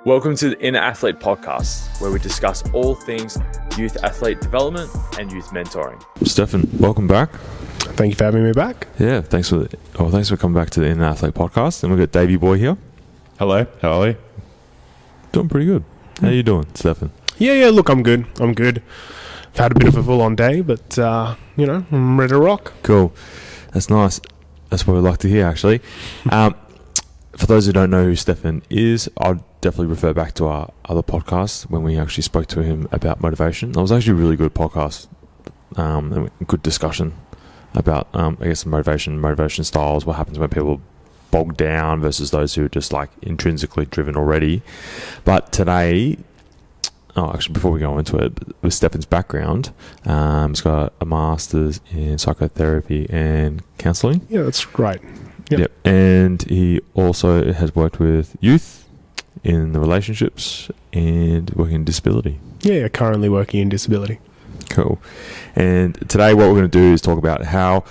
Welcome to the Inner Athlete Podcast, where we discuss all things youth athlete development and youth mentoring. Stephan, welcome back. Thank you for having me back. Yeah, thanks for coming back to the Inner Athlete Podcast. And we've got Davey Boy here. Hello, how are you? Doing pretty good. How you doing, Stephan? Yeah, look, I'm good. I've had a bit of a full-on day, but, I'm ready to rock. Cool. That's nice. That's what we like to hear, actually. For those who don't know who Stephan is, I'd definitely refer back to our other podcast when we actually spoke to him about motivation. That was actually a really good podcast. And good discussion about, motivation styles, what happens when people bog down versus those who are just like intrinsically driven already. But today, before we go into it, with Stephan's background, he's got a master's in psychotherapy and counselling. Yeah, that's right. Yep. And he also has worked with youth in the relationships and working in disability. Yeah, currently working in disability. Cool. And today what we're going to do is talk about how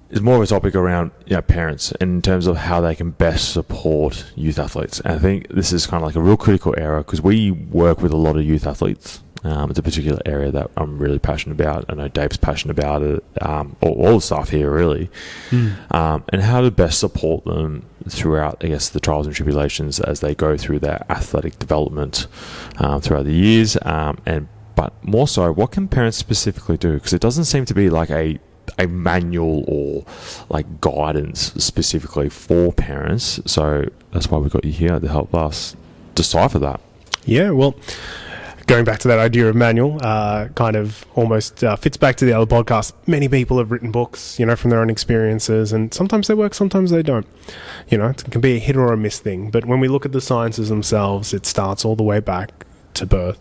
it's more of a topic around parents in terms of how they can best support youth athletes. And I think this is kind of like a real critical area because we work with a lot of youth athletes. It's a particular area that I'm really passionate about. I know Dave's passionate about it. All the staff here, really. And how to best support them throughout, the trials and tribulations as they go through their athletic development throughout the years. But more so, what can parents specifically do? Because it doesn't seem to be like a manual or like guidance specifically for parents. So that's why we've got you here to help us decipher that. Yeah, well, going back to that idea of manual, kind of almost fits back to the other podcast. Many people have written books, from their own experiences, and sometimes they work, sometimes they don't. It can be a hit or a miss thing. But when we look at the sciences themselves, it starts all the way back to birth.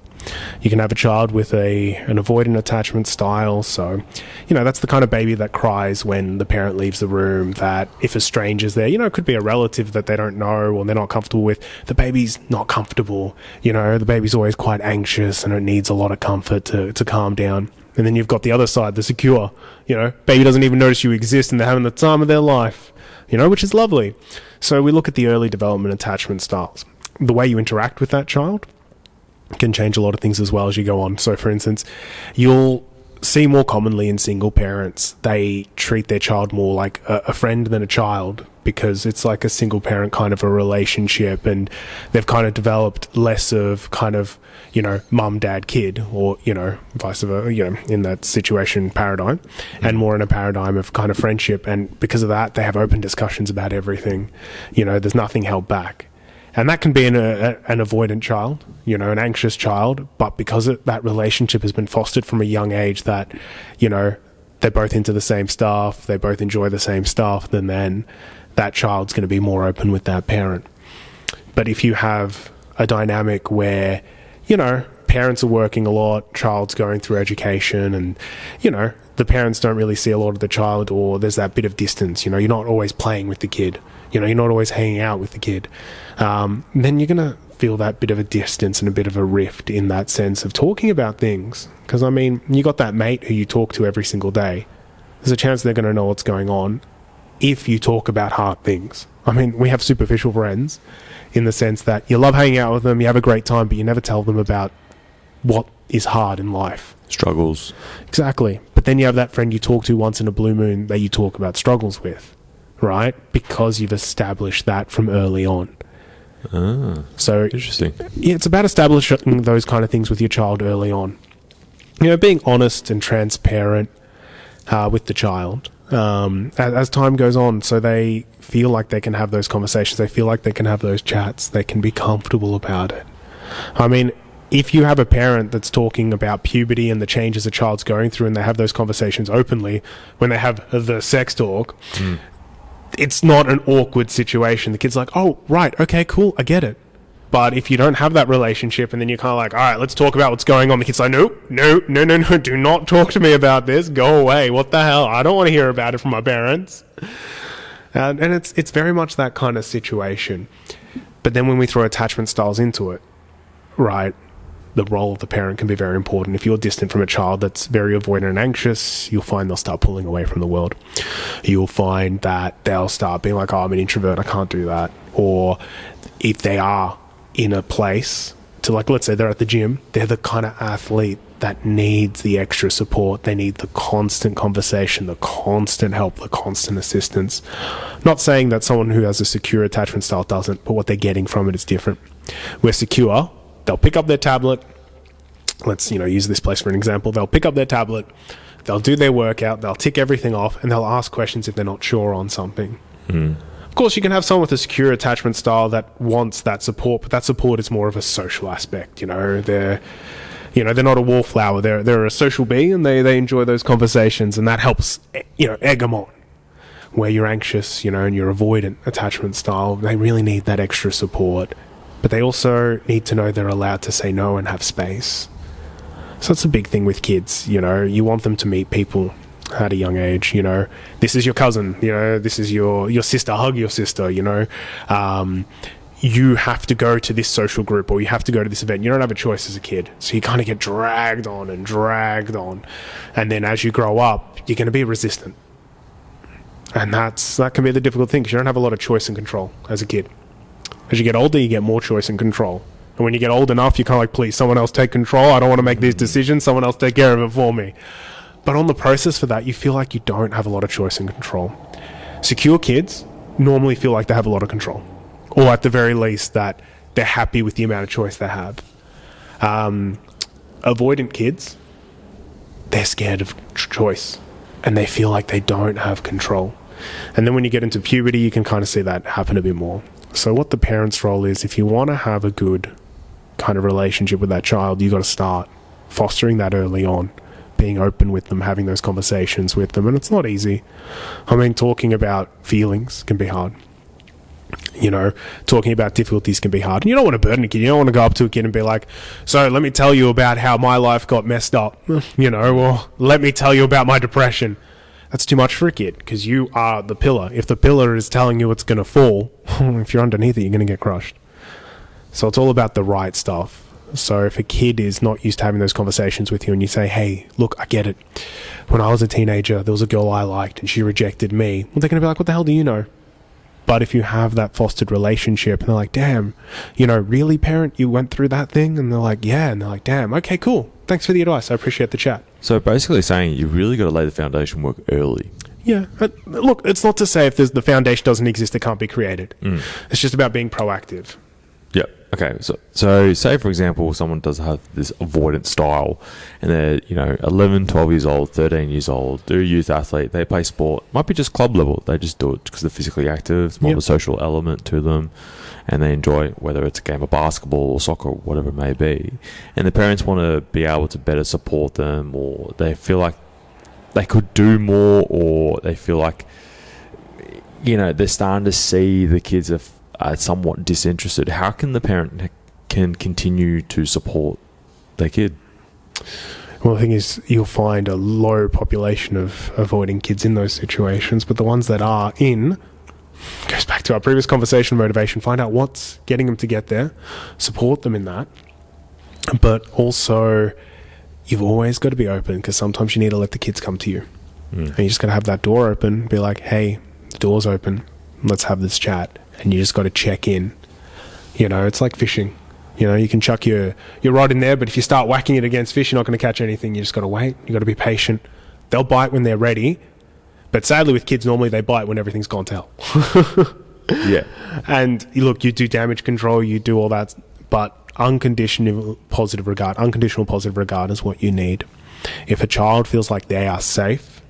You can have a child with an avoidant attachment style. So, that's the kind of baby that cries when the parent leaves the room, that if a stranger's there, it could be a relative that they don't know or they're not comfortable with. The baby's not comfortable. The baby's always quite anxious and it needs a lot of comfort to calm down. And then you've got the other side, the secure. Baby doesn't even notice you exist and they're having the time of their life, which is lovely. So we look at the early development attachment styles. The way you interact with that child can change a lot of things as well as you go on. So, for instance, you'll see more commonly in single parents, they treat their child more like a friend than a child because it's like a single parent kind of a relationship, and they've kind of developed less of kind of, mum, dad, kid, or, vice versa, in that situation paradigm, and more in a paradigm of kind of friendship. And because of that, they have open discussions about everything. There's nothing held back. And that can be an avoidant child, an anxious child, but because that relationship has been fostered from a young age that, they're both into the same stuff, they both enjoy the same stuff, then that child's going to be more open with that parent. But if you have a dynamic where, parents are working a lot, child's going through education and, the parents don't really see a lot of the child, or there's that bit of distance, you're not always playing with the kid, you're not always hanging out with the kid, then you're going to feel that bit of a distance and a bit of a rift in that sense of talking about things. Because, you got that mate who you talk to every single day. There's a chance they're going to know what's going on if you talk about hard things. We have superficial friends in the sense that you love hanging out with them, you have a great time, but you never tell them about what is hard in life. Struggles. Exactly. But then you have that friend you talk to once in a blue moon that you talk about struggles with, right? Because you've established that from early on. So interesting. Yeah, it's about establishing those kind of things with your child early on. Being honest and transparent with the child as time goes on, so they feel like they can have those conversations, they feel like they can have those chats, they can be comfortable about it. If you have a parent that's talking about puberty and the changes a child's going through and they have those conversations openly when they have the sex talk, it's not an awkward situation. The kid's like, oh, right, okay, cool, I get it. But if you don't have that relationship and then you're kind of like, all right, let's talk about what's going on, the kid's like, no, do not talk to me about this, go away, what the hell, I don't want to hear about it from my parents. And it's very much that kind of situation. But then when we throw attachment styles into it, right, the role of the parent can be very important. If you're distant from a child that's very avoidant and anxious, you'll find they'll start pulling away from the world. You'll find that they'll start being like, oh, I'm an introvert, I can't do that. Or if they are in a place to, like, let's say they're at the gym, they're the kind of athlete that needs the extra support. They need the constant conversation, the constant help, the constant assistance. Not saying that someone who has a secure attachment style doesn't, but what they're getting from it is different. Where secure, they'll pick up their tablet. Let's, use this place for an example. They'll pick up their tablet, they'll do their workout, they'll tick everything off, and they'll ask questions if they're not sure on something. Of course, you can have someone with a secure attachment style that wants that support, but that support is more of a social aspect. They're not a wallflower. They're a social bee, and they enjoy those conversations, and that helps, egg them on. Where you're anxious, and you're avoidant attachment style, they really need that extra support, but they also need to know they're allowed to say no and have space. So that's a big thing with kids. You want them to meet people at a young age. This is your cousin, this is your sister, hug your sister. You have to go to this social group, or you have to go to this event. You don't have a choice as a kid, so you kind of get dragged on, and then as you grow up, you're going to be resistant, and that can be the difficult thing, because you don't have a lot of choice and control as a kid. As you get older, you get more choice and control. And when you get old enough, you're kind of like, please, someone else take control. I don't want to make these decisions. Someone else take care of it for me. But on the process for that, you feel like you don't have a lot of choice and control. Secure kids normally feel like they have a lot of control. Or at the very least, that they're happy with the amount of choice they have. Avoidant kids, they're scared of choice. And they feel like they don't have control. And then when you get into puberty, you can kind of see that happen a bit more. So what the parent's role is, if you want to have a good kind of relationship with that child, you got to start fostering that early on, being open with them, having those conversations with them. And it's not easy. Talking about feelings can be hard. Talking about difficulties can be hard. And you don't want to burden a kid. You don't want to go up to a kid and be like, so let me tell you about how my life got messed up, or let me tell you about my depression. That's too much for a kid, because you are the pillar. If the pillar is telling you it's going to fall, if you're underneath it, you're going to get crushed. So it's all about the right stuff. So if a kid is not used to having those conversations with you, and you say, hey, look, I get it. When I was a teenager, there was a girl I liked and she rejected me. Well, they're going to be like, what the hell do you know? But if you have that fostered relationship and they're like, damn, really, parent, you went through that thing? And they're like, yeah. And they're like, damn, okay, cool. Thanks for the advice. I appreciate the chat. So basically saying you've really got to lay the foundation work early. Yeah. Look, it's not to say if the foundation doesn't exist, it can't be created. It's just about being proactive. Yeah. Okay. So say, for example, someone does have this avoidant style and they're, 11, 12 years old, 13 years old, they're a youth athlete, they play sport, might be just club level. They just do it because they're physically active. It's more of a social element to them and they enjoy it, whether it's a game of basketball or soccer, whatever it may be. And the parents want to be able to better support them, or they feel like they could do more, or they feel like, they're starting to see the kids are somewhat disinterested. How can the parent can continue to support their kid? Well, the thing is, you'll find a low population of avoiding kids in those situations, but the ones that are in, goes back to our previous conversation, motivation, find out what's getting them to get there, support them in that. But also, you've always got to be open, because sometimes you need to let the kids come to you. And you just got to have that door open, be like, hey, the door's open, let's have this chat. And you just got to check in. It's like fishing. You can chuck your rod in there, but if you start whacking it against fish, you're not going to catch anything. You just got to wait. You got to be patient. They'll bite when they're ready. But sadly, with kids, normally they bite when everything's gone to hell. Yeah. And look, you do damage control, you do all that, but unconditional positive regard is what you need. If a child feels like they are safe,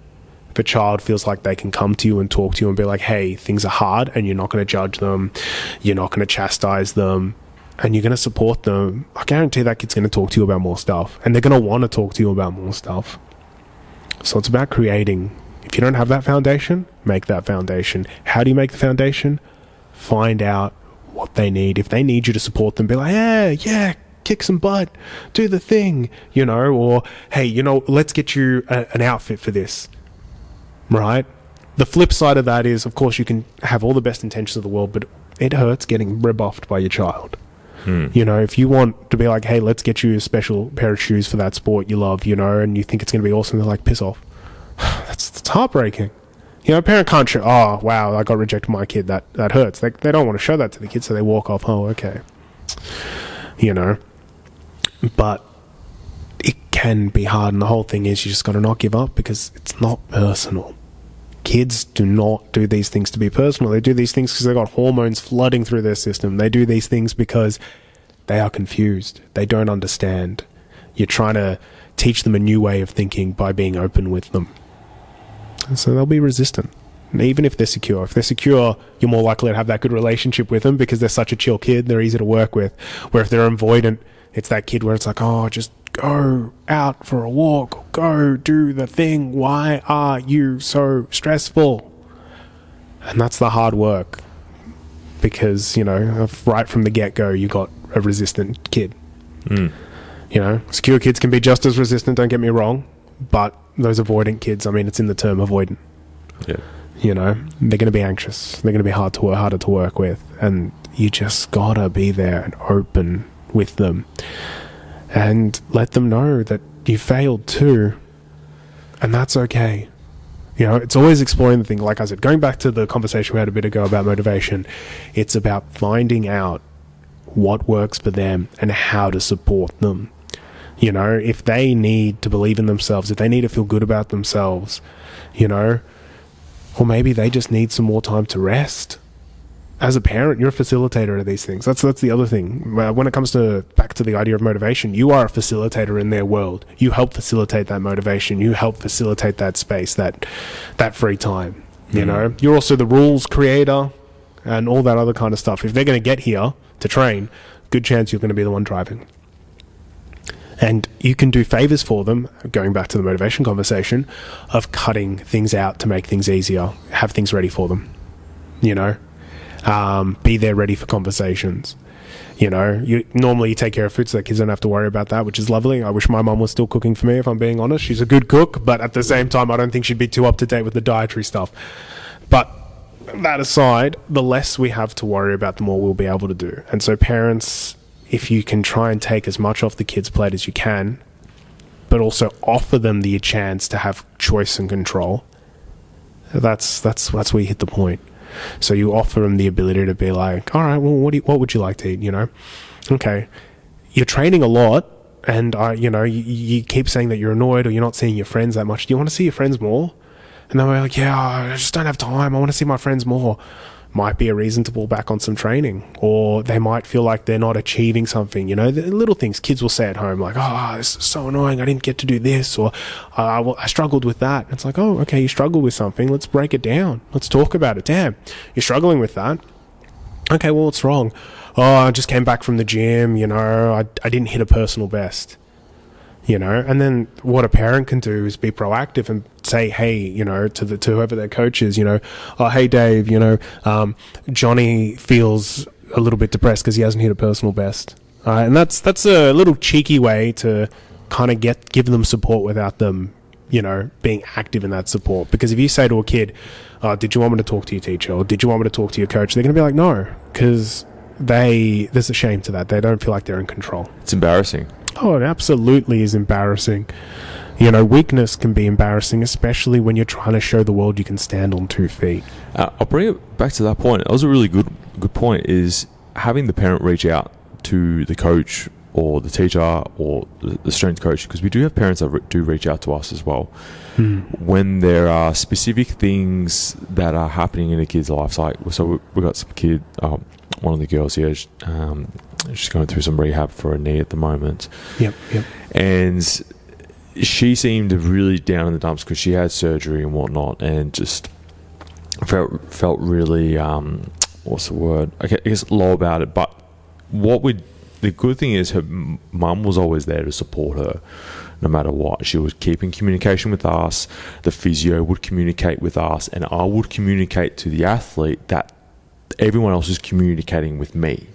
if a child feels like they can come to you and talk to you and be like, hey, things are hard, and you're not going to judge them, you're not going to chastise them, and you're going to support them, I guarantee that kid's going to talk to you about more stuff, and they're going to want to talk to you about more stuff. So it's about creating. If you don't have that foundation, make that foundation. How do you make the foundation? Find out what they need. If they need you to support them, be like, yeah, kick some butt, do the thing, or hey, let's get you an outfit for this. Right? The flip side of that is, of course, you can have all the best intentions of the world, but it hurts getting rebuffed by your child. If you want to be like, hey, let's get you a special pair of shoes for that sport you love, and you think it's going to be awesome, they're like, piss off. That's heartbreaking. A parent can't show, oh, wow, I got rejected by my kid. That hurts. They don't want to show that to the kid, so they walk off. Oh, okay. you know. But it can be hard, and the whole thing is you just got to not give up, because it's not personal. Kids do not do these things to be personal. They do these things because they've got hormones flooding through their system. They do these things because they are confused. They don't understand. You're trying to teach them a new way of thinking by being open with them. And so they'll be resistant. And even if they're secure. If they're secure, you're more likely to have that good relationship with them because they're such a chill kid. They're easy to work with. Where if they're avoidant, it's that kid where it's like, oh, just go out for a walk. Go do the thing. Why are you so stressful? And that's the hard work. Because, you know, right from the get-go, you got a resistant kid. You know, secure kids can be just as resistant, don't get me wrong. But those avoidant kids, I mean, it's in the term avoidant. Yeah. You know, they're going to be anxious. They're going to be harder to work with. And you just got to be there and open with them. And let them know that you failed too. And that's okay. You know, it's always exploring the thing. Like I said, going back to the conversation we had a bit ago about motivation, it's about finding out what works for them and how to support them. You know, if they need to believe in themselves, if they need to feel good about themselves, you know, or maybe they just need some more time to rest. As a parent, you're a facilitator of these things. That's the other thing. When it comes to back to the idea of motivation, you are a facilitator in their world. You help facilitate that motivation. You help facilitate that space, that free time. You know, you're also the rules creator and all that other kind of stuff. If they're going to get here to train, good chance you're going to be the one driving. And you can do favors for them, going back to the motivation conversation, of cutting things out to make things easier, have things ready for them, you know. Be there ready for conversations. You know, normally you take care of food so that kids don't have to worry about that, which is lovely. I wish my mum was still cooking for me, if I'm being honest. She's a good cook, but at the same time, I don't think she'd be too up to date with the dietary stuff. But that aside, the less we have to worry about, the more we'll be able to do. And so parents, if you can try and take as much off the kids' plate as you can, but also offer them the chance to have choice and control, that's where you hit the point. So you offer them the ability to be like, all right, well, what would you like to eat? You know, okay, you're training a lot, and you know, you keep saying that you're annoyed or you're not seeing your friends that much. Do you want to see your friends more? And they're like, yeah, I just don't have time. I want to see my friends more. Might be a reason to pull back on some training, or they might feel like they're not achieving something. You know, the little things kids will say at home, like, oh, this is so annoying, I didn't get to do this, or I struggled with that. It's like, oh, okay, you struggled with something, let's break it down, let's talk about it. Damn, you're struggling with that. Okay, well, what's wrong? Oh, I just came back from the gym, you know, I didn't hit a personal best. You know, and then what a parent can do is be proactive and say, hey, you know, to whoever their coach is, you know, oh, hey, Dave, you know, Johnny feels a little bit depressed because he hasn't hit a personal best. And that's a little cheeky way to kind of give them support without them, you know, being active in that support. Because if you say to a kid, did you want me to talk to your teacher, or did you want me to talk to your coach? They're going to be like, no, because there's a shame to that. They don't feel like they're in control. It's embarrassing. Oh, it absolutely is embarrassing. You know, weakness can be embarrassing, especially when you're trying to show the world you can stand on 2 feet. I'll bring it back to that point. That was a really good point, is having the parent reach out to the coach or the teacher or the strength coach, because we do have parents that do reach out to us as well. When there are specific things that are happening in a kid's life. Like, so we got some kid, one of the girls here, she's going through some rehab for a knee at the moment. Yep. And she seemed really down in the dumps because she had surgery and whatnot, and just felt really what's the word? I guess low about it. But the good thing is her mum was always there to support her, no matter what. She was keeping communication with us. The physio would communicate with us, and I would communicate to the athlete that everyone else is communicating with me.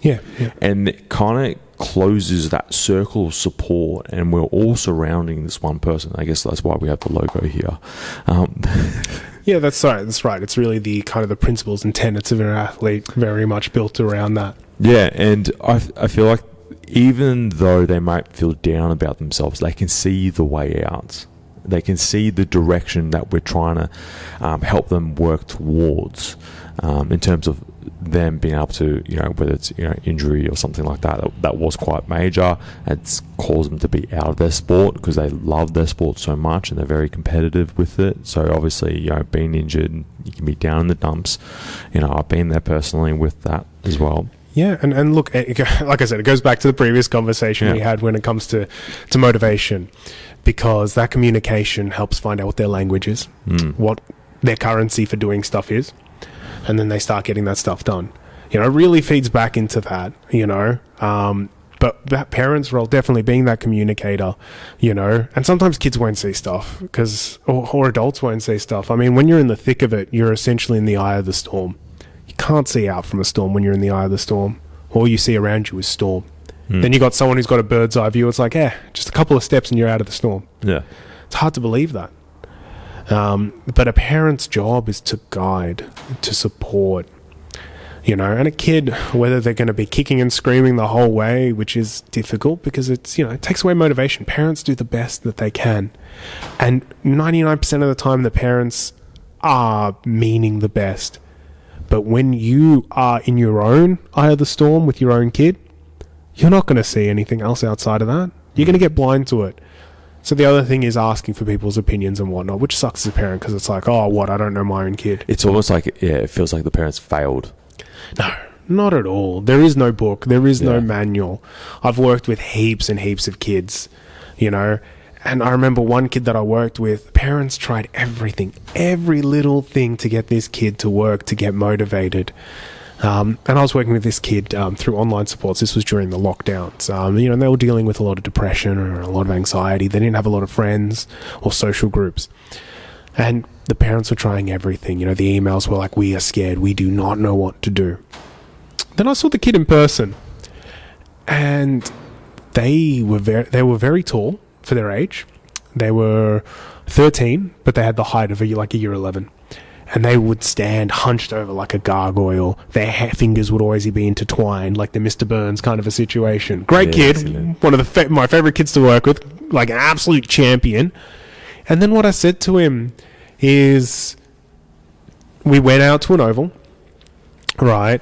Yeah. And it kind of closes that circle of support, and we're all surrounding this one person. I guess that's why we have the logo here. Yeah, that's right. It's really the kind of the principles and tenets of an athlete very much built around that. Yeah, and I feel like even though they might feel down about themselves, they can see the way out. They can see the direction that we're trying to help them work towards in terms of them being able to, whether it's, injury or something like that was quite major. It's caused them to be out of their sport because they love their sport so much and they're very competitive with it. So obviously, being injured, you can be down in the dumps. I've been there personally with that as well. Yeah, and look, like I said, it goes back to the previous conversation we had when it comes to motivation, because that communication helps find out what their language is, what their currency for doing stuff is, and then they start getting that stuff done. It really feeds back into that, but that parent's role, definitely being that communicator, and sometimes kids won't see stuff or adults won't see stuff. I mean, when you're in the thick of it, you're essentially in the eye of the storm. You can't see out from a storm when you're in the eye of the storm. All you see around you is storm. Then you got someone who's got a bird's eye view. It's like, just a couple of steps and you're out of the storm. Yeah. It's hard to believe that. But a parent's job is to guide, to support, and a kid, whether they're going to be kicking and screaming the whole way, which is difficult because it's, it takes away motivation. Parents do the best that they can. And 99% of the time, the parents are meaning the best. But when you are in your own eye of the storm with your own kid, you're not going to see anything else outside of that. You're going to get blind to it. So the other thing is asking for people's opinions and whatnot, which sucks as a parent because it's like, I don't know my own kid. It's almost like, it feels like the parents failed. No, not at all. There is no book. There is no manual. I've worked with heaps and heaps of kids, and I remember one kid that I worked with, parents tried everything, every little thing to get this kid to work, to get motivated. And I was working with this kid through online supports. This was during the lockdowns. And they were dealing with a lot of depression or a lot of anxiety. They didn't have a lot of friends or social groups. And the parents were trying everything. The emails were like, we are scared. We do not know what to do. Then I saw the kid in person. And they were very tall for their age. They were 13, but they had the height of a year 11. And they would stand hunched over like a gargoyle. Their fingers would always be intertwined, like the Mr. Burns kind of a situation. Great kid, excellent. One of my favorite kids to work with, like an absolute champion. And then what I said to him is, we went out to an oval, right?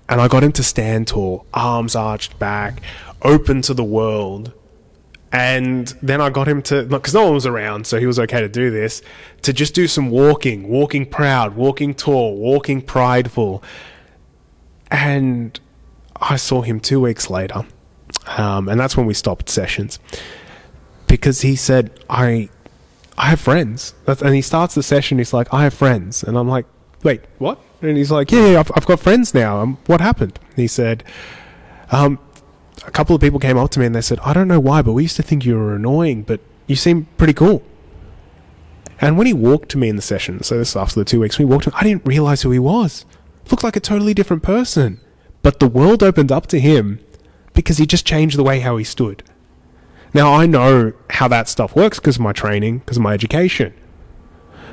And I got him to stand tall, arms arched back, open to the world. And then I got him to, because no one was around, so he was okay to do this, to just do some walking proud, walking tall, walking prideful. And I saw him 2 weeks later. And that's when we stopped sessions. Because he said, I have friends. And he starts the session, he's like, I have friends. And I'm like, wait, what? And he's like, yeah, I've got friends now. What happened? He said, a couple of people came up to me and they said, I don't know why, but we used to think you were annoying, but you seem pretty cool. And when he walked to me in the session, so this is after the 2 weeks, when he walked to me, I didn't realize who he was. Looked like a totally different person. But the world opened up to him because he just changed the way how he stood. Now, I know how that stuff works because of my training, because of my education.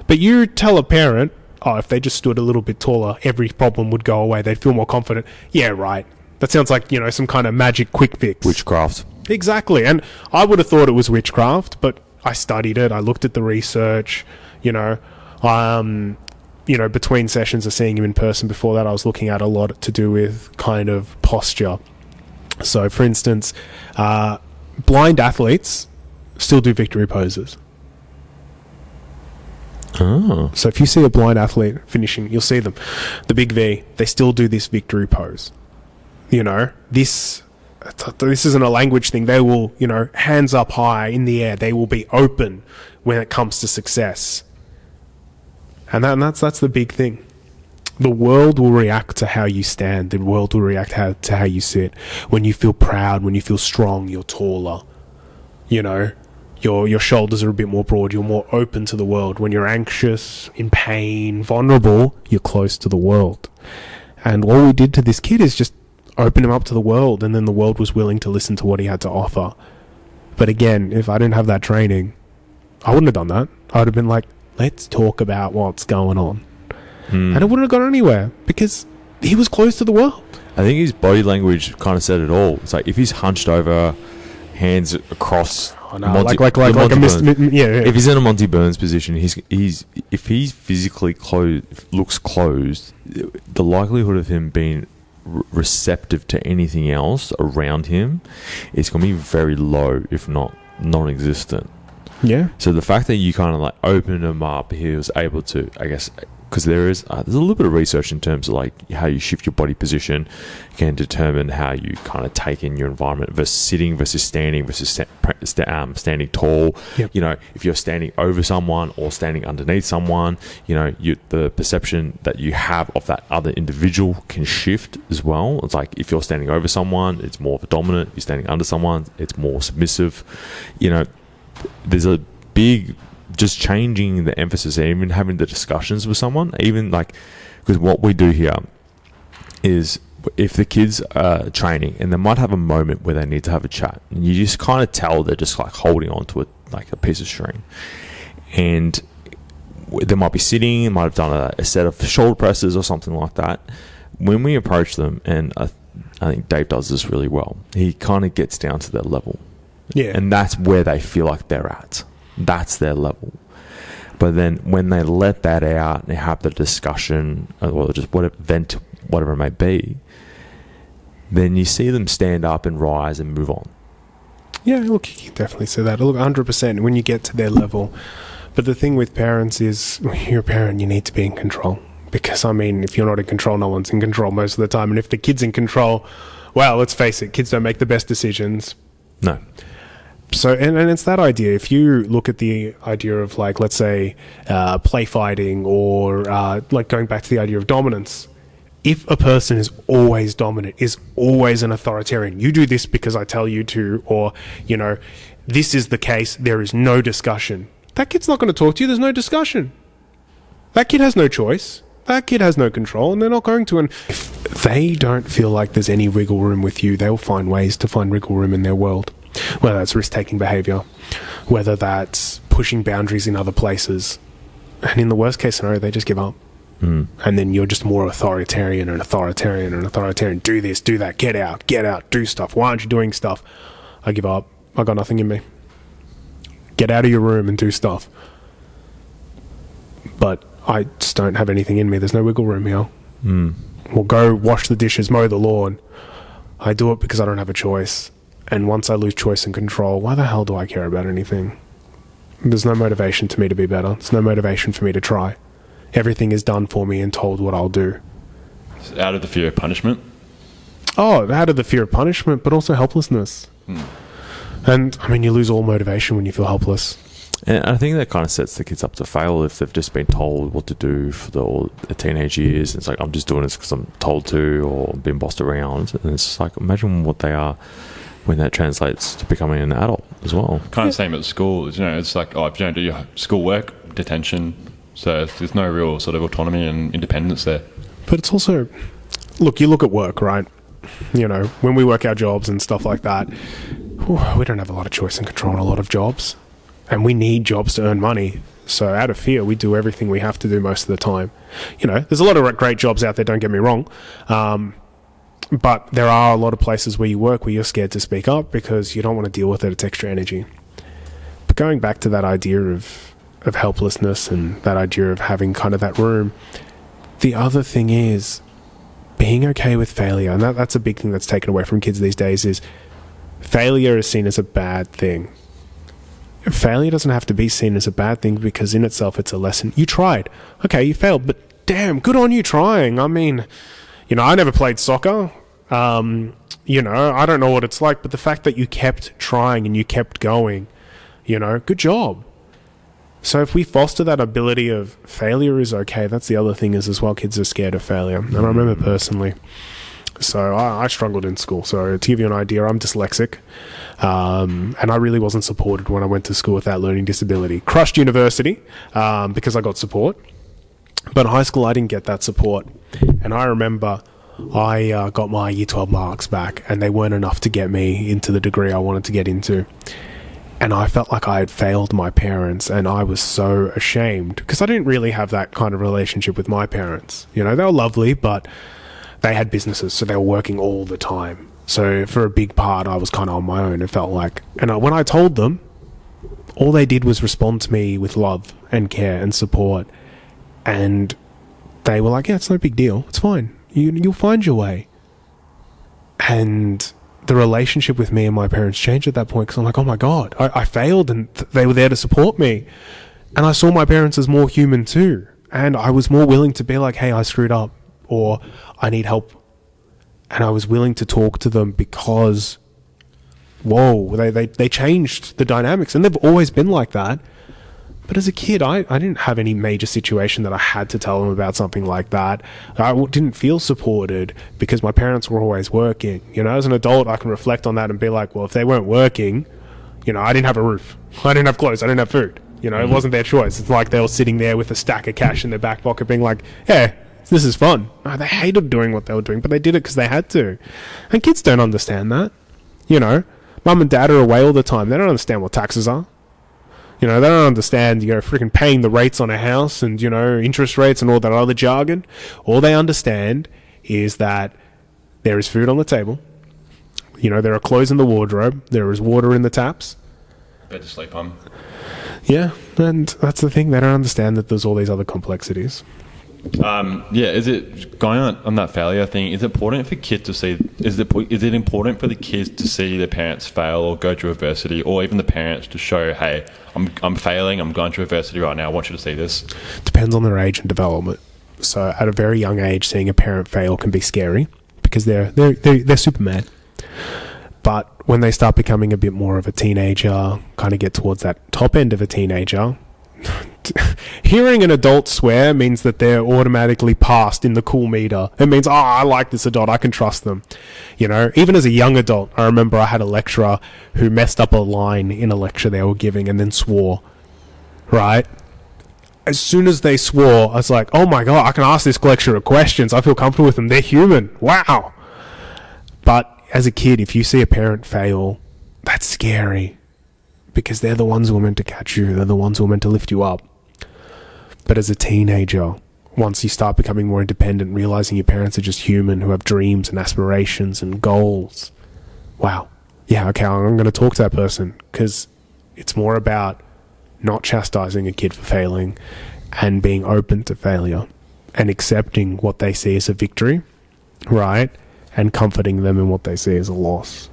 But you tell a parent, if they just stood a little bit taller, every problem would go away. They'd feel more confident. Yeah, right. That sounds like, some kind of magic quick fix. Witchcraft. Exactly. And I would have thought it was witchcraft, but I studied it. I looked at the research, between sessions of seeing him in person. Before that, I was looking at a lot to do with kind of posture. So, for instance, blind athletes still do victory poses. Oh. So if you see a blind athlete finishing, you'll see them. The big V, they still do this victory pose. This isn't a language thing. They will, hands up high in the air. They will be open when it comes to success. And that's the big thing. The world will react to how you stand. The world will react to how you sit. When you feel proud, when you feel strong, you're taller. Your shoulders are a bit more broad. You're more open to the world. When you're anxious, in pain, vulnerable, you're close to the world. And what we did to this kid is just open him up to the world, and then the world was willing to listen to what he had to offer. But again, if I didn't have that training, I wouldn't have done that. I would have been like, let's talk about what's going on. And it wouldn't have gone anywhere because he was close to the world. I think his body language kind of said it all. It's like if he's hunched over, hands across Oh, no, like a yeah. If he's in a Monty Burns position, if he's physically looks closed, the likelihood of him being receptive to anything else around him is going to be very low, if not non-existent. Yeah. So the fact that you kind of like opened him up, he was able to, I guess, because there's a little bit of research in terms of like how you shift your body position can determine how you kind of take in your environment versus sitting versus standing versus standing tall. Yep. You know, if you're standing over someone or standing underneath someone, you know, the perception that you have of that other individual can shift as well. It's like if you're standing over someone, it's more of a dominant. If you're standing under someone, it's more submissive. You know, there's a big just changing the emphasis and even having the discussions with someone, even like, because what we do here is if the kids are training and they might have a moment where they need to have a chat, and you just kind of tell they're just like holding on to it like a piece of string, and they might be sitting, they might have done a set of shoulder presses or something like that. When we approach them, and I think Dave does this really well, he kind of gets down to their level. Yeah. And that's where they feel like they're at. That's their level. But then when they let that out and they have the discussion, or just whatever it may be, then you see them stand up and rise and move on. Yeah, look, you can definitely see that. Look, 100% when you get to their level. But the thing with parents is, when you're a parent, you need to be in control. Because, I mean, if you're not in control, no one's in control most of the time. And if the kid's in control, well, let's face it, kids don't make the best decisions. No. So, and it's that idea. If you look at the idea of, like, let's say, play fighting, or like going back to the idea of dominance, if a person is always dominant, is always an authoritarian, you do this because I tell you to, or, you know, this is the case, there is no discussion. That kid's not going to talk to you. There's no discussion. That kid has no choice. That kid has no control, and they're not going to. And if they don't feel like there's any wiggle room with you, they'll find ways to find wiggle room in their world. Whether that's risk-taking behaviour, whether that's pushing boundaries in other places. And in the worst-case scenario, they just give up. And then you're just more authoritarian. Do this, do that, get out, do stuff. Why aren't you doing stuff? I give up. I got nothing in me. Get out of your room and do stuff. But I just don't have anything in me. There's no wiggle room here. Well, go wash the dishes, mow the lawn. I do it because I don't have a choice. And once I lose choice and control, why the hell do I care about anything? There's no motivation to me to be better. There's no motivation for me to try. Everything is done for me and told what I'll do. Out of the fear of punishment? Oh, out of the fear of punishment, but also helplessness. And, I mean, you lose all motivation when you feel helpless. And I think that kind of sets the kids up to fail if they've just been told what to do for all the teenage years. It's like, I'm just doing this because I'm told to, or being bossed around. And it's just like, imagine what they are when that translates to becoming an adult as well. Kind of same at school. You know, it's like, oh, if you don't do your schoolwork, detention. So there's no real sort of autonomy and independence there. But it's also, look, you look at work, right? You know, when we work our jobs and stuff like that, we don't have a lot of choice and control in a lot of jobs. And we need jobs to earn money. So out of fear, we do everything we have to do most of the time. You know, there's a lot of great jobs out there, don't get me wrong. But there are a lot of places where you work where you're scared to speak up because you don't want to deal with it. It's extra energy. But going back to that idea of helplessness and that idea of having kind of that room, the other thing is being okay with failure. And that's a big thing that's taken away from kids these days, is failure is seen as a bad thing. Failure doesn't have to be seen as a bad thing, because in itself it's a lesson. You tried. Okay, you failed, but damn, good on you trying. I mean, you know, I never played soccer. You know, I don't know what it's like, but the fact that you kept trying and you kept going, you know, good job. So if we foster that ability of failure is okay, that's the other thing is as well, kids are scared of failure. And I remember personally, so I struggled in school. So to give you an idea, I'm dyslexic. And I really wasn't supported when I went to school with that learning disability. Crushed university because I got support. But in high school, I didn't get that support. And I remember I got my year 12 marks back, and they weren't enough to get me into the degree I wanted to get into. And I felt like I had failed my parents, and I was so ashamed because I didn't really have that kind of relationship with my parents. You know, they were lovely, but they had businesses, so they were working all the time. So for a big part, I was kind of on my own, it felt like. And when I told them, all they did was respond to me with love and care and support. And they were like, yeah, it's no big deal. It's fine. You'll find your way. And the relationship with me and my parents changed at that point, because I'm like, oh my God, I failed, and they were there to support me. And I saw my parents as more human too. And I was more willing to be like, hey, I screwed up, or I need help. And I was willing to talk to them because, whoa, they changed the dynamics. And they've always been like that. But as a kid, I didn't have any major situation that I had to tell them about something like that. I didn't feel supported because my parents were always working. You know, as an adult, I can reflect on that and be like, well, if they weren't working, you know, I didn't have a roof. I didn't have clothes. I didn't have food. You know, It wasn't their choice. It's like they were sitting there with a stack of cash in their back pocket being like, yeah, this is fun. No, they hated doing what they were doing, but they did it because they had to. And kids don't understand that. You know, mum and dad are away all the time. They don't understand what taxes are. You know, they don't understand, you know, freaking paying the rates on a house and, you know, interest rates and all that other jargon. All they understand is that there is food on the table. You know, there are clothes in the wardrobe. There is water in the taps. Bed to sleep on. Yeah, and that's the thing. They don't understand that there's all these other complexities. Is it going on that failure thing? Is it important for kids to see? Is it important for the kids to see their parents fail or go through adversity, or even the parents to show, hey, I'm failing, I'm going through adversity right now, I want you to see this? Depends on their age and development. So at a very young age, seeing a parent fail can be scary because they're Superman. But when they start becoming a bit more of a teenager, kind of get towards that top end of a teenager, hearing an adult swear means that they're automatically passed in the cool meter. It means, oh, I like this adult, I can trust them. You know, even as a young adult, I remember I had a lecturer who messed up a line in a lecture they were giving and then swore, right? As soon as they swore, I was like, oh my God, I can ask this lecturer questions. I feel comfortable with them. They're human. Wow. But as a kid, if you see a parent fail, that's scary. Because they're the ones who are meant to catch you. They're the ones who are meant to lift you up. But as a teenager, once you start becoming more independent, realizing your parents are just human who have dreams and aspirations and goals. Wow. Yeah, okay, I'm going to talk to that person, because it's more about not chastising a kid for failing and being open to failure and accepting what they see as a victory, right? And comforting them in what they see as a loss.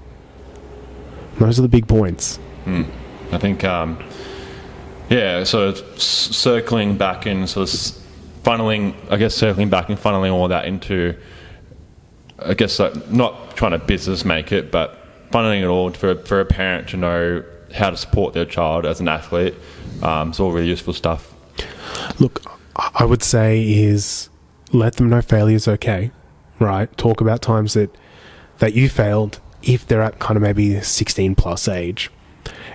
Those are the big points. I think, sort of circling back and sort of funneling all that into, I guess, not trying to business make it, but funneling it all for a parent to know how to support their child as an athlete. It's all really useful stuff. Look, I would say is let them know failure is okay, right? Talk about times that you failed if they're at kind of maybe 16 plus age.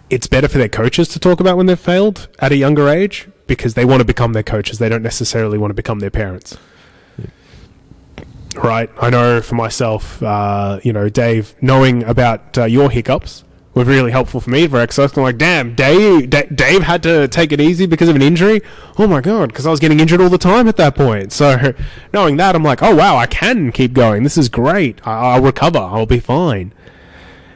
It's better for their coaches to talk about when they've failed at a younger age, because they want to become their coaches. They don't necessarily want to become their parents. Right? I know for myself, Dave, knowing about your hiccups were really helpful for me for exercise. I'm like, damn, Dave had to take it easy because of an injury? Oh my God, because I was getting injured all the time at that point. So knowing that, I'm like, oh wow, I can keep going. This is great. I'll recover. I'll be fine.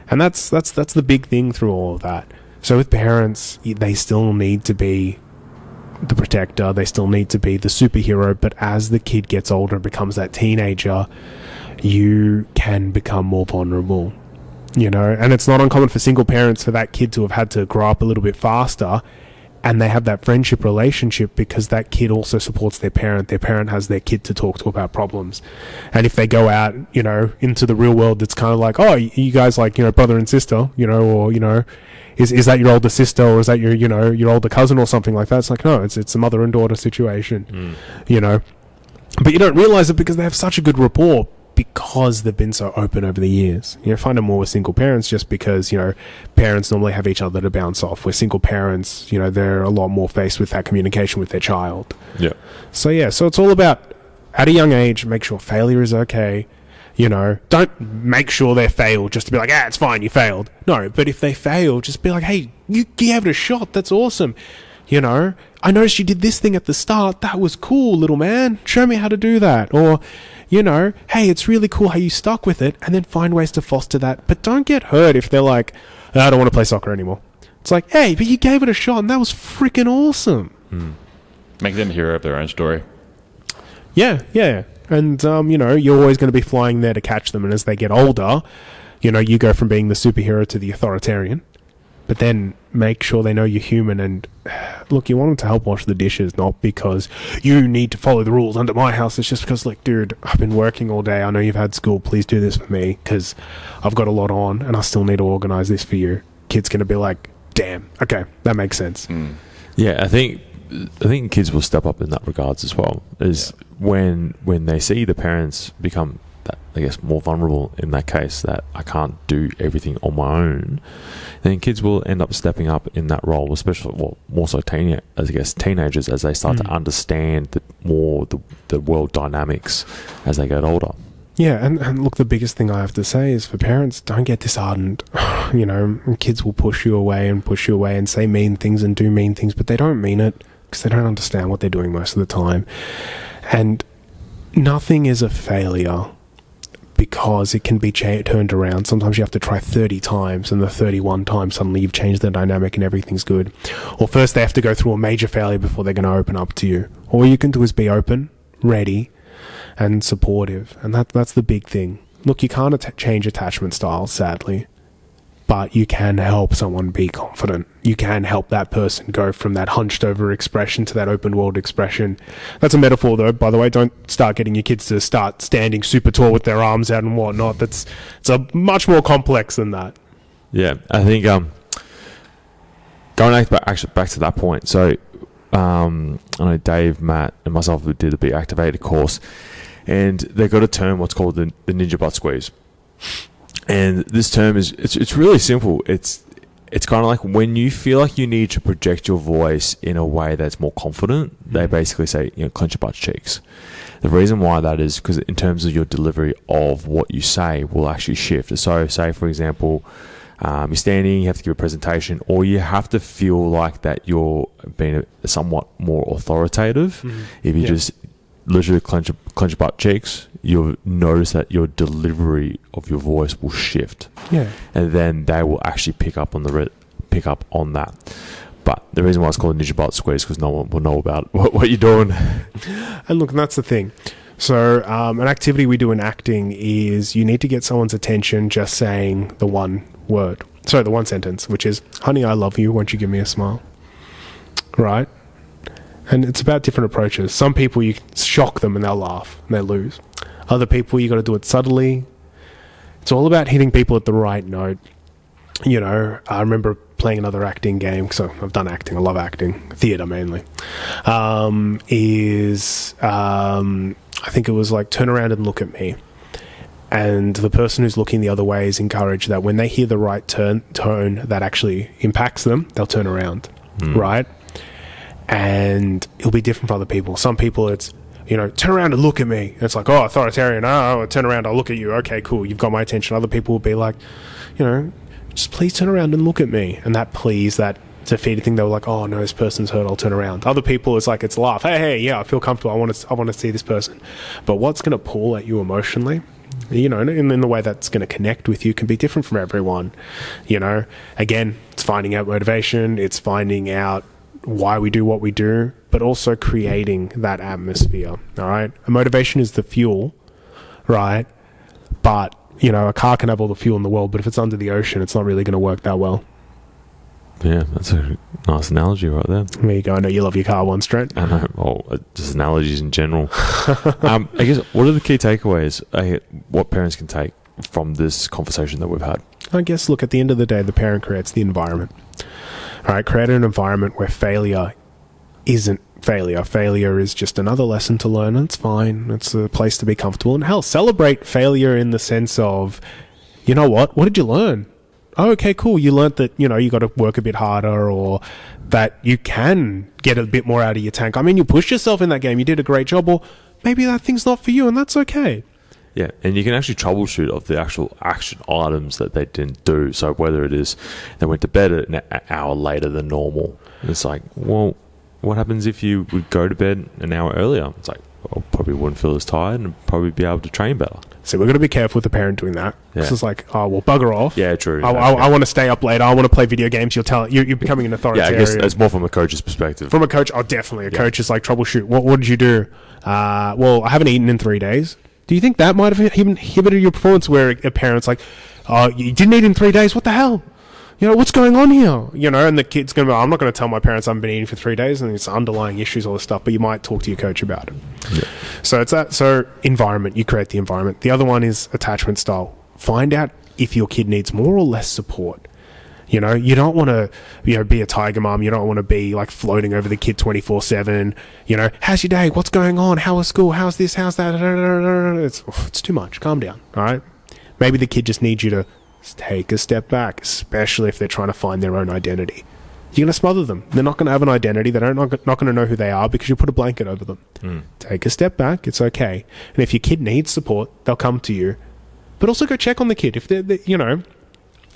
And that's the big thing through all of that. So with parents, they still need to be the protector. They still need to be the superhero. But as the kid gets older and becomes that teenager, you can become more vulnerable. You know, and it's not uncommon for single parents for that kid to have had to grow up a little bit faster, and they have that friendship relationship because that kid also supports their parent. Their parent has their kid to talk to about problems. And if they go out, you know, into the real world, it's kind of like, oh, you guys like, you know, brother and sister, you know, or, you know, is that your older sister, or is that your, you know, your older cousin or something like that? It's like, no, it's a mother and daughter situation, you know. But you don't realize it because they have such a good rapport, because they've been so open over the years. You know, find it more with single parents just because, you know, parents normally have each other to bounce off. With single parents, you know, they're a lot more faced with that communication with their child. Yeah. So it's all about, at a young age, make sure failure is okay. You know, don't make sure they fail just to be like, it's fine, you failed. No, but if they fail, just be like, hey, you gave it a shot. That's awesome. You know, I noticed you did this thing at the start. That was cool, little man. Show me how to do that. Or, you know, hey, it's really cool how you stuck with it, and then find ways to foster that. But don't get hurt if they're like, I don't want to play soccer anymore. It's like, hey, but you gave it a shot and that was freaking awesome. Make them a hero of their own story. Yeah. And, you're always going to be flying there to catch them. And as they get older, you go from being the superhero to the authoritarian. But then make sure they know you're human. And look, you want them to help wash the dishes, not because you need to follow the rules under my house. It's just because, like, dude, I've been working all day. I know you've had school. Please do this for me because I've got a lot on and I still need to organize this for you. Kid's going to be like, damn, okay, that makes sense. Yeah, I think kids will step up in that regards as well. When they see the parents become, I guess, more vulnerable in that case, that I can't do everything on my own, then kids will end up stepping up in that role, especially, more so teenagers, as they start to understand the world dynamics as they get older. Yeah, and look, the biggest thing I have to say is for parents, don't get disheartened. Kids will push you away and say mean things and do mean things, but they don't mean it because they don't understand what they're doing most of the time. And nothing is a failure because it can be turned around. Sometimes you have to try 30 times, and the 31 times suddenly you've changed the dynamic and everything's good. Or first they have to go through a major failure before they're going to open up to you. All you can do is be open, ready, and supportive. And that's the big thing. Look, you can't change attachment styles, sadly, but you can help someone be confident. You can help that person go from that hunched over expression to that open world expression. That's a metaphor, though, by the way. Don't start getting your kids to start standing super tall with their arms out and whatnot. It's a much more complex than that. Yeah, I think going back to that point. So I know Dave, Matt, and myself did a big activated course, and they got a term, what's called the ninja butt squeeze. And this term it's really simple. It's kind of like when you feel like you need to project your voice in a way that's more confident, they basically say, clench your butt cheeks. The reason why that is because in terms of your delivery of what you say will actually shift. So say, for example, you're standing, you have to give a presentation, or you have to feel like that you're being somewhat more authoritative. If you just literally clench your butt cheeks, you'll notice that your delivery of your voice will shift. Yeah. And then they will actually pick up on that. But the reason why it's called a ninja butt squeeze is because no one will know about what you're doing. And look, that's the thing. So an activity we do in acting is you need to get someone's attention just saying the one sentence, which is, honey, I love you. Won't you give me a smile? Right? And it's about different approaches. Some people, you shock them and they'll laugh and they'll lose. Other people, you got to do it subtly. It's all about hitting people at the right note. I remember playing another acting game, so I've done acting. I love acting, theatre mainly. I think it was like, turn around and look at me. And the person who's looking the other way is encouraged that when they hear the right tone that actually impacts them, they'll turn around, right? And it'll be different for other people. Some people, it's, turn around and look at me. And it's like, oh, authoritarian. Oh, turn around, I'll look at you. Okay, cool. You've got my attention. Other people will be like, just please turn around and look at me. And that please, that defeated thing, they were like, oh no, this person's hurt, I'll turn around. Other people, it's like, it's laugh. Hey, yeah, I feel comfortable. I want to see this person. But what's going to pull at you emotionally, in the way that's going to connect with you, can be different from everyone. Again, it's finding out motivation. It's finding out why we do what we do, but also creating that atmosphere. All right. And motivation is the fuel, right? But, a car can have all the fuel in the world, but if it's under the ocean, it's not really going to work that well. Yeah, that's a nice analogy right there. There you go. I know you love your car once, Trent. I know. Just analogies in general. I guess, what are the key takeaways what parents can take from this conversation that we've had? I guess, look, at the end of the day, the parent creates the environment. All right, create an environment where failure isn't failure. Failure is just another lesson to learn, and it's fine. It's a place to be comfortable. And hell, celebrate failure in the sense of, what did you learn? Oh, okay, cool. You learned that, you got to work a bit harder, or that you can get a bit more out of your tank. I mean, you pushed yourself in that game. You did a great job, or maybe that thing's not for you, and that's okay. Yeah, and you can actually troubleshoot of the actual action items that they didn't do. So whether it is they went to bed an hour later than normal, it's like, well, what happens if you would go to bed an hour earlier? It's like, well, probably wouldn't feel as tired and probably be able to train better. So we've got to be careful with the parent doing that. Because it's like, oh, well, bugger off. Yeah, true. I want to stay up later. I want to play video games. You're becoming an Yeah, authoritarian. I guess it's more from a coach's perspective. From a coach, definitely. A coach is like, troubleshoot. What did you do? Well, I haven't eaten in 3 days. Do you think that might have inhibited your performance? Where a parent's like, oh, you didn't eat in 3 days? What the hell? What's going on here? And the kid's going to be, I'm not going to tell my parents I haven't been eating for 3 days, and it's underlying issues, all this stuff, but you might talk to your coach about it. Yeah. So it's that. So environment, you create the environment. The other one is attachment style. Find out if your kid needs more or less support. You don't want to, be a tiger mom. You don't want to be like floating over the kid 24/7. How's your day? What's going on? How was school? How's this? How's that? It's too much. Calm down. All right. Maybe the kid just needs you to take a step back, especially if they're trying to find their own identity. You're going to smother them. They're not going to have an identity. They're not going to know who they are because you put a blanket over them. Take a step back. It's okay. And if your kid needs support, they'll come to you. But also go check on the kid. If they're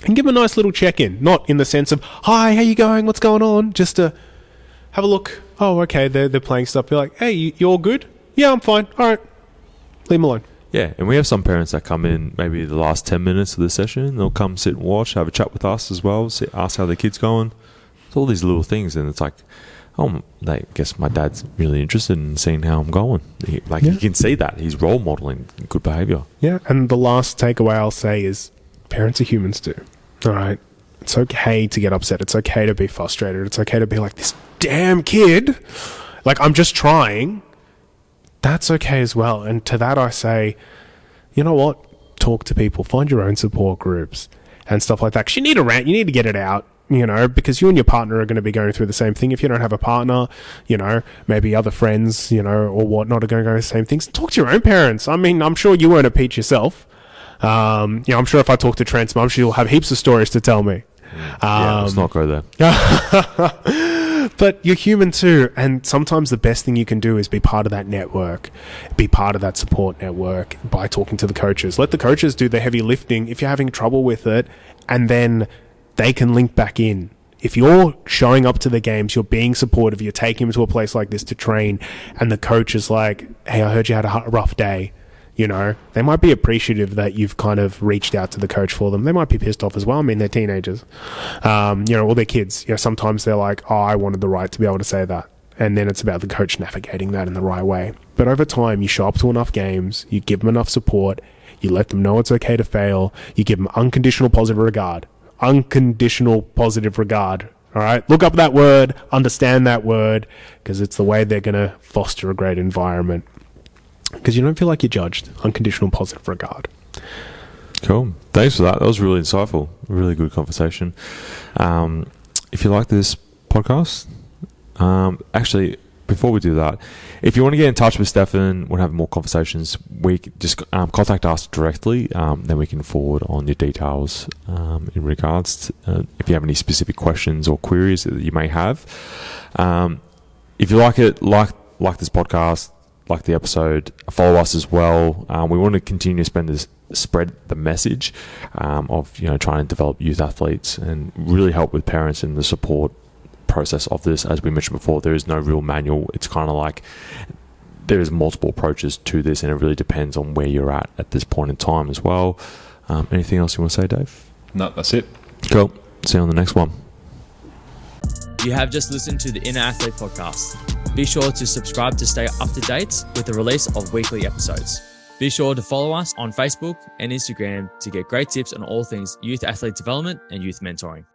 and give them a nice little check-in. Not in the sense of, hi, how you going? What's going on? Just to have a look. Oh, okay, they're playing stuff. Be like, hey, you all good? Yeah, I'm fine. All right. Leave them alone. Yeah, and we have some parents that come in maybe the last 10 minutes of the session. They'll come sit and watch, have a chat with us as well, ask how their kid's going. It's all these little things, and it's like, I guess my dad's really interested in seeing how I'm going. You can see that. He's role modeling good behaviour. Yeah, and the last takeaway I'll say is parents are humans too. All right? It's okay to get upset. It's okay to be frustrated. It's okay to be like, this damn kid. Like, I'm just trying. That's okay as well. And to that I say, you know what? Talk to people. Find your own support groups and stuff like that. 'Cause you need a rant. You need to get it out, because you and your partner are going to be going through the same thing. If you don't have a partner, maybe other friends, or whatnot are going to go through the same things. Talk to your own parents. I mean, I'm sure you weren't a peach yourself. I'm sure if I talk to Trent's mum, she'll have heaps of stories to tell me. Let's not go there. But you're human too, and sometimes the best thing you can do is be part of that network, be part of that support network by talking to the coaches. Let the coaches do the heavy lifting if you're having trouble with it, and then they can link back in. If you're showing up to the games, you're being supportive, you're taking them to a place like this to train, and the coach is like, hey, I heard you had a rough day. They might be appreciative that you've kind of reached out to the coach for them. They might be pissed off as well. I mean, they're teenagers, or they're kids. Sometimes they're like, oh, I wanted the right to be able to say that. And then it's about the coach navigating that in the right way. But over time, you show up to enough games, you give them enough support, you let them know it's okay to fail, you give them unconditional positive regard. Unconditional positive regard. All right? Look up that word, understand that word, because it's the way they're going to foster a great environment. Because you don't feel like you're judged. Unconditional positive regard. Cool. Thanks for that. That was really insightful. Really good conversation. If you like this podcast, actually, before we do that, if you want to get in touch with Stephan, want to have more conversations, we just contact us directly. Then we can forward on your details in regards to if you have any specific questions or queries that you may have. If you like it, like this podcast, like the episode, follow us as well. We want to continue to spread the message of trying to develop youth athletes and really help with parents in the support process of this. As we mentioned before, there is no real manual. It's kind of like there is multiple approaches to this, and it really depends on where you're at this point in time as well. Anything else you want to say, Dave? No, that's it. Cool. See you on the next one. You have just listened to the Inner Athlete podcast. Be sure to subscribe to stay up to date with the release of weekly episodes. Be sure to follow us on Facebook and Instagram to get great tips on all things youth athlete development and youth mentoring.